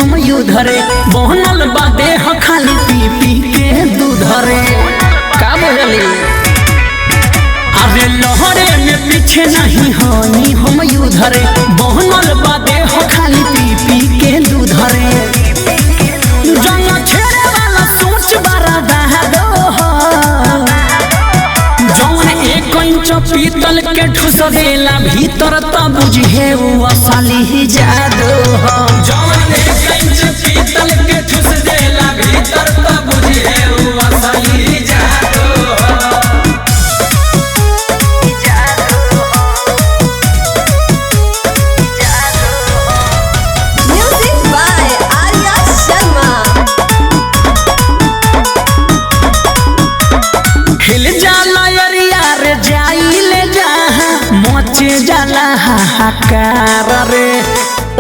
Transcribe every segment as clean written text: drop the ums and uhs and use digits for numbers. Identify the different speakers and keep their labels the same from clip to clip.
Speaker 1: हम युधरे बनल बा देह खाली पी पी के दूधरे का बोली अरे लहरे में पीछे नहीं होनी हम युधरे बनल बा देह खाली पी पी के दूधरे जंग छेड़े वाला सोच बड़ा दहदो जौन एक इंच पीतल के ठुस देला भीतर त बुझे वो असली ही जादू हो जौन एक इंच पीतल के ठुस देला भीतर त बुझे वो असली ही जादू
Speaker 2: Music by Arya Sharma.
Speaker 1: हिल जाला अरिया रे जाइले जहाँ मचे जाला हाहाकार रे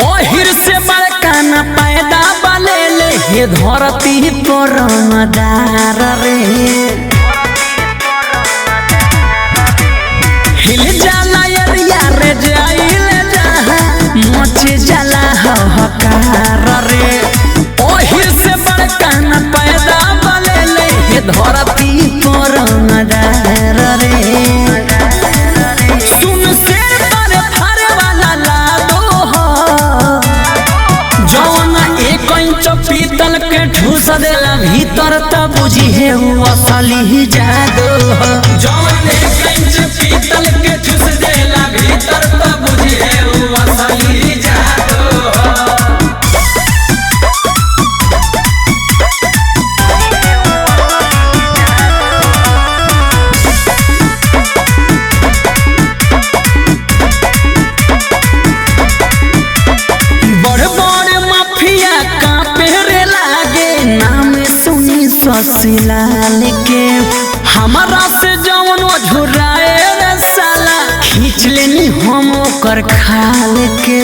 Speaker 1: ओहिर से बड़का न पैदा बलेले हे धरती पर मदार रे हिल जाला अरिया रे जाइले जहाँ मचे जाला हाहाकार रे ओहिर से बड़का न पैदा बलेले हे धरती पर मदार रे सुन शेर पर फरे वाला लादो हो जौन एक इंच पीतल के ठूस देला भीतर त बुझी है वो असली ही जादू हो जौन एक इंच पीतल के ठूस देला भीतर त बुझी है वो असली ही जादू हो ससुराल के हमारा से जवन झुराए रे साला खींच लेनी हम ओकर खाल के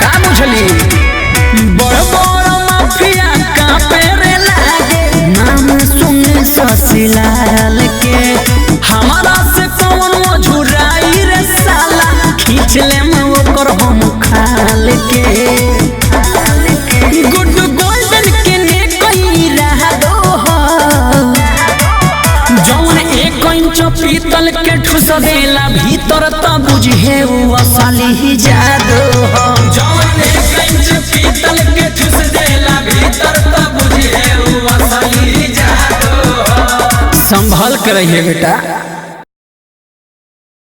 Speaker 1: का बुझली बड़ बड़ माफिया कांपे रे लागे नाम सुने ससुराल के हमारा से कौन झुराई रे साला खींच ले ओकर हम खाल के पीतल के ठुस देला भीतर त बुझे वो असली ही जादू हो जौन एक इंच पीतल के ठुस देला भीतर त बुझे वो असली ही जादू हो संभल कर रहिए बेटा।